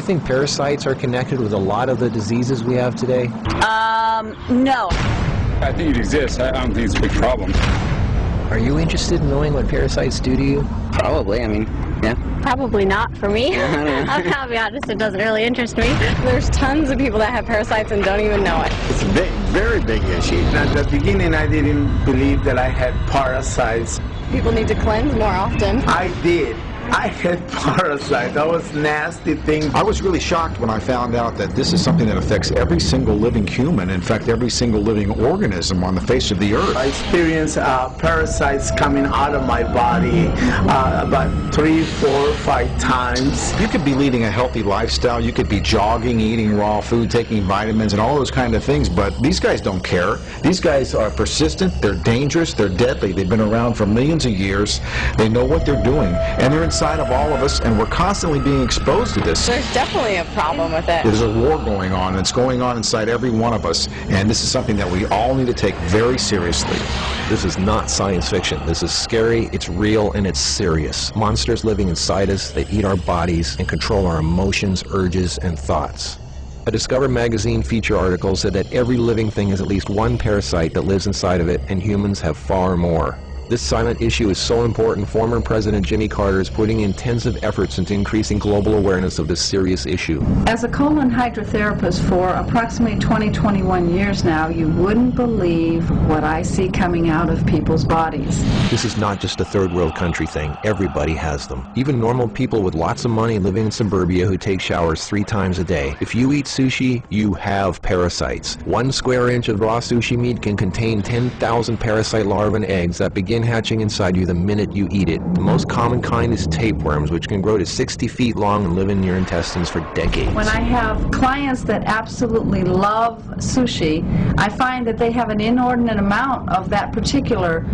think parasites are connected with a lot of the diseases we have today? No. I think it exists. I don't think it's a big problem. Are you interested in knowing what parasites do to you? Probably, I mean, yeah. Probably not for me. I'll be honest, it doesn't really interest me. There's tons of people that have parasites and don't even know it. It's a big, very big issue. At the beginning, I didn't believe that I had parasites. People need to cleanse more often. I did. I had parasites. That was nasty thing. I was really shocked when I found out that this is something that affects every single living human, in fact, every single living organism on the face of the earth. I experienced parasites coming out of my body about 3, 4, 5 times. You could be leading a healthy lifestyle. You could be jogging, eating raw food, taking vitamins, and all those kind of things, but these guys don't care. These guys are persistent, they're dangerous, they're deadly. They've been around for millions of years. They know what they're doing, and they're inside of all of us, and we're constantly being exposed to this. There's definitely a problem with it. There's a war going on, and it's going on inside every one of us, and this is something that we all need to take very seriously. This is not science fiction. This is scary, it's real, and it's serious. Monsters living inside us that eat our bodies and control our emotions, urges, and thoughts. A Discover magazine feature article said that every living thing has at least one parasite that lives inside of it, and humans have far more. This silent issue is so important, former President Jimmy Carter is putting intensive efforts into increasing global awareness of this serious issue. As a colon hydrotherapist for approximately 21 years now, you wouldn't believe what I see coming out of people's bodies. This is not just a third world country thing. Everybody has them. Even normal people with lots of money living in suburbia who take showers 3 times a day. If you eat sushi, you have parasites. 1 square inch of raw sushi meat can contain 10,000 parasite larvae and eggs that begin hatching inside you the minute you eat it. The most common kind is tapeworms, which can grow to 60 feet long and live in your intestines for decades. When I have clients that absolutely love sushi, I find that they have an inordinate amount of that particular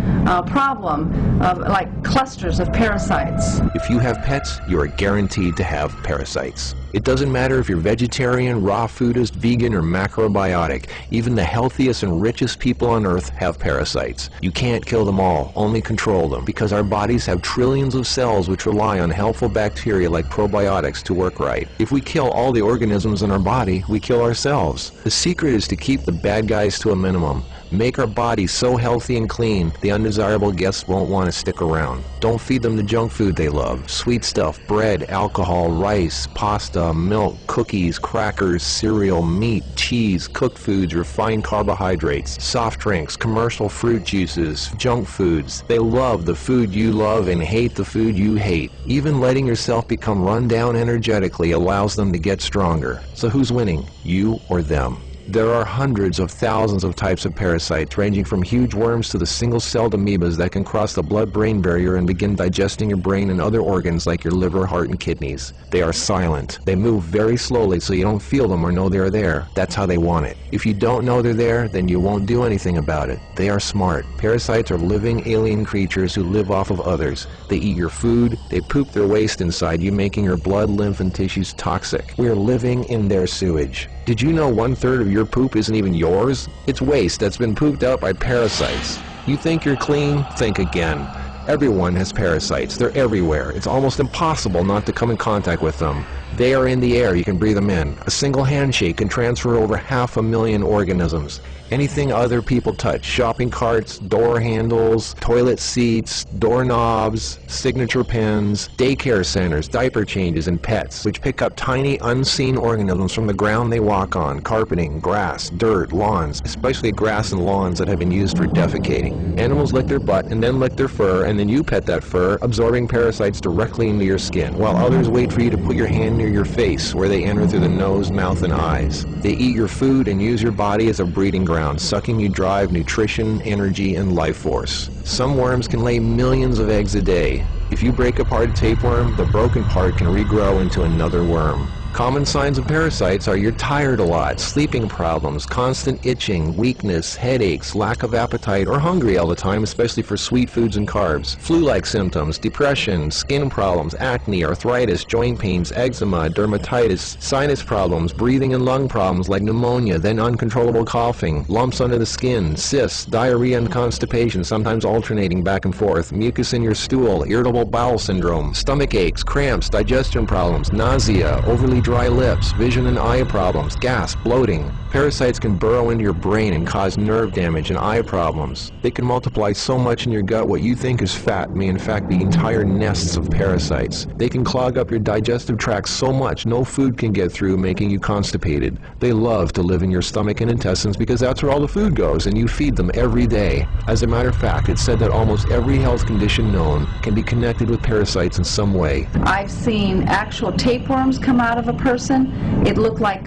problem of like clusters of parasites. If you have pets, you are guaranteed to have parasites. It doesn't matter if you're vegetarian, raw foodist, vegan, or macrobiotic. Even the healthiest and richest people on earth have parasites. You can't kill them all, only control them, because our bodies have trillions of cells which rely on helpful bacteria like probiotics to work right. If we kill all the organisms in our body, we kill ourselves. The secret is to keep the bad guys to a minimum. Make our bodies so healthy and clean, the undesirable guests won't want to stick around. Don't feed them the junk food they love. Sweet stuff, bread, alcohol, rice, pasta, milk, cookies, crackers, cereal, meat, cheese, cooked foods, refined carbohydrates, soft drinks, commercial fruit juices, junk foods. They love the food you love and hate the food you hate. Even letting yourself become run down energetically allows them to get stronger. So who's winning, you or them? There are hundreds of thousands of types of parasites, ranging from huge worms to the single-celled amoebas that can cross the blood-brain barrier and begin digesting your brain and other organs like your liver, heart, and kidneys. They are silent. They move very slowly so you don't feel them or know they're there. That's how they want it. If you don't know they're there, then you won't do anything about it. They are smart. Parasites are living alien creatures who live off of others. They eat your food. They poop their waste inside you, making your blood, lymph, and tissues toxic. We are living in their sewage. Did you know 1/3 of your poop isn't even yours? It's waste that's been pooped out by parasites. You think you're clean? Think again. Everyone has parasites. They're everywhere. It's almost impossible not to come in contact with them. They are in the air. You can breathe them in. A single handshake can transfer over 500,000 organisms. Anything other people touch, shopping carts, door handles, toilet seats, doorknobs, signature pens, daycare centers, diaper changes, and pets, which pick up tiny unseen organisms from the ground they walk on, carpeting, grass, dirt, lawns, especially grass and lawns that have been used for defecating. Animals lick their butt and then lick their fur, and then you pet that fur, absorbing parasites directly into your skin, while others wait for you to put your hand near your face, where they enter through the nose, mouth, and eyes. They eat your food and use your body as a breeding ground, sucking you dry of nutrition, energy, and life force. Some worms can lay millions of eggs a day. If you break apart a tapeworm, the broken part can regrow into another worm. Common signs of parasites are you're tired a lot, sleeping problems, constant itching, weakness, headaches, lack of appetite, or hungry all the time, especially for sweet foods and carbs, flu-like symptoms, depression, skin problems, acne, arthritis, joint pains, eczema, dermatitis, sinus problems, breathing and lung problems like pneumonia, then uncontrollable coughing, lumps under the skin, cysts, diarrhea and constipation, sometimes alternating back and forth, mucus in your stool, irritable bowel syndrome, stomach aches, cramps, digestion problems, nausea, overly dry lips, vision and eye problems, gas, bloating. Parasites can burrow into your brain and cause nerve damage and eye problems. They can multiply so much in your gut what you think is fat may in fact be entire nests of parasites. They can clog up your digestive tract so much no food can get through, making you constipated. They love to live in your stomach and intestines because that's where all the food goes, and you feed them every day. As a matter of fact, it's said that almost every health condition known can be connected with parasites in some way. I've seen actual tapeworms come out of a person. It looked like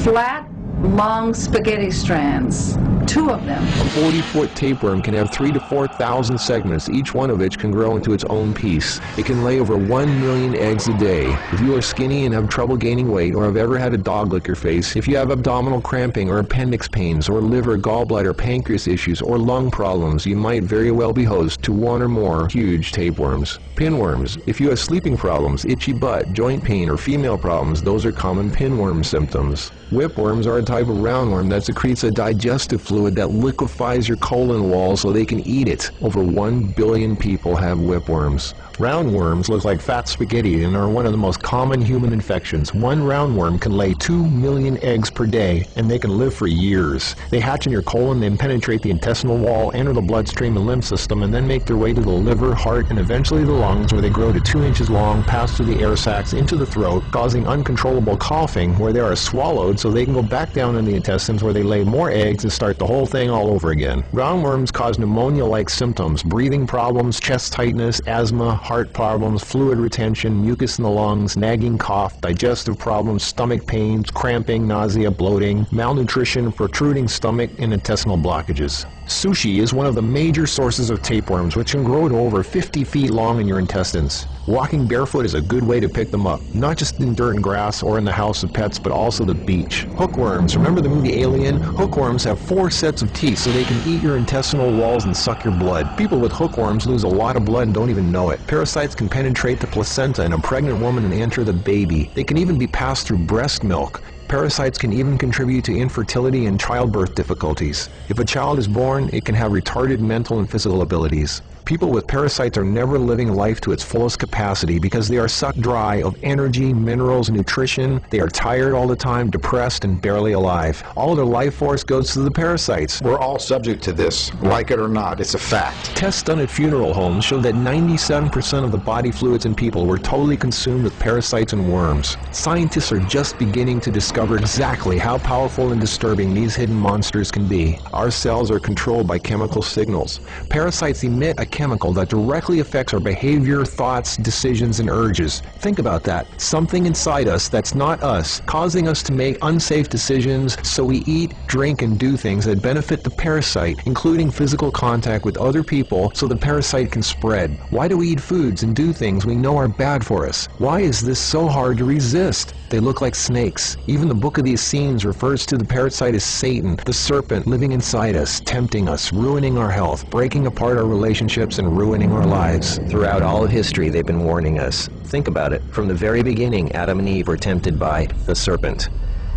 flat, long spaghetti strands. 2 of them. A 40-foot tapeworm can have 3,000 to 4,000 segments, each one of which can grow into its own piece. It can lay over 1 million eggs a day. If you are skinny and have trouble gaining weight, or have ever had a dog lick your face, if you have abdominal cramping or appendix pains, or liver, gallbladder, pancreas issues, or lung problems, you might very well be host to 1 or more huge tapeworms. Pinworms. If you have sleeping problems, itchy butt, joint pain, or female problems, those are common pinworm symptoms. Whipworms are a type of roundworm that secretes a digestive fluid that liquefies your colon wall so they can eat it. Over 1 billion people have whipworms. Roundworms look like fat spaghetti and are one of the most common human infections. One roundworm can lay 2 million eggs per day, and they can live for years. They hatch in your colon, then penetrate the intestinal wall, enter the bloodstream and lymph system, and then make their way to the liver, heart, and eventually the lungs, where they grow to 2 inches long, pass through the air sacs into the throat, causing uncontrollable coughing, where they are swallowed so they can go back down in the intestines, where they lay more eggs and start the whole thing all over again. Roundworms cause pneumonia-like symptoms, breathing problems, chest tightness, asthma, heart problems, fluid retention, mucus in the lungs, nagging cough, digestive problems, stomach pains, cramping, nausea, bloating, malnutrition, protruding stomach, and intestinal blockages. Sushi is one of the major sources of tapeworms, which can grow to over 50 feet long in your intestines. Walking barefoot is a good way to pick them up, not just in dirt and grass or in the house of pets, but also the beach. Hookworms. Remember the movie Alien? Hookworms have 4 sets of teeth so they can eat your intestinal walls and suck your blood. People with hookworms lose a lot of blood and don't even know it. Parasites can penetrate the placenta in a pregnant woman and enter the baby. They can even be passed through breast milk. Parasites can even contribute to infertility and childbirth difficulties. If a child is born, it can have retarded mental and physical abilities. People with parasites are never living life to its fullest capacity because they are sucked dry of energy, minerals, nutrition. They are tired all the time, depressed, and barely alive. All of their life force goes to the parasites. We're all subject to this, like it or not. It's a fact. Tests done at funeral homes show that 97% of the body fluids in people were totally consumed with parasites and worms. Scientists are just beginning to discover exactly how powerful and disturbing these hidden monsters can be. Our cells are controlled by chemical signals. Parasites emit a chemical that directly affects our behavior, thoughts, decisions, and urges. Think about that. Something inside us that's not us, causing us to make unsafe decisions, so we eat, drink, and do things that benefit the parasite, including physical contact with other people so the parasite can spread. Why do we eat foods and do things we know are bad for us? Why is this so hard to resist? They look like snakes. Even the Book of the Essenes refers to the parasite as Satan, the serpent living inside us, tempting us, ruining our health, breaking apart our relationships, and ruining our lives. Throughout all of history, they've been warning us. Think about it. From the very beginning, Adam and Eve were tempted by the serpent.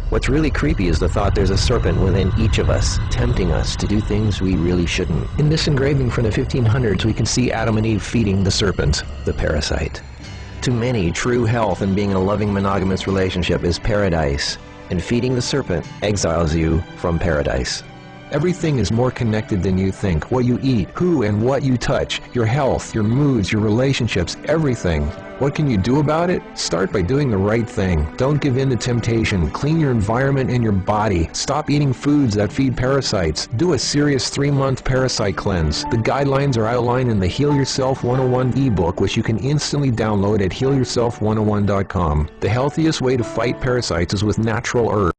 What's really creepy is the thought there's a serpent within each of us, tempting us to do things we really shouldn't. In this engraving from the 1500s, we can see Adam and Eve feeding the serpent, the parasite. To many, true health and being in a loving monogamous relationship is paradise, and feeding the serpent exiles you from paradise. Everything is more connected than you think. What you eat, who and what you touch, your health, your moods, your relationships, everything. What can you do about it? Start by doing the right thing. Don't give in to temptation. Clean your environment and your body. Stop eating foods that feed parasites. Do a serious 3-month parasite cleanse. The guidelines are outlined in the Heal Yourself 101 ebook, which you can instantly download at healyourself101.com. The healthiest way to fight parasites is with natural herbs.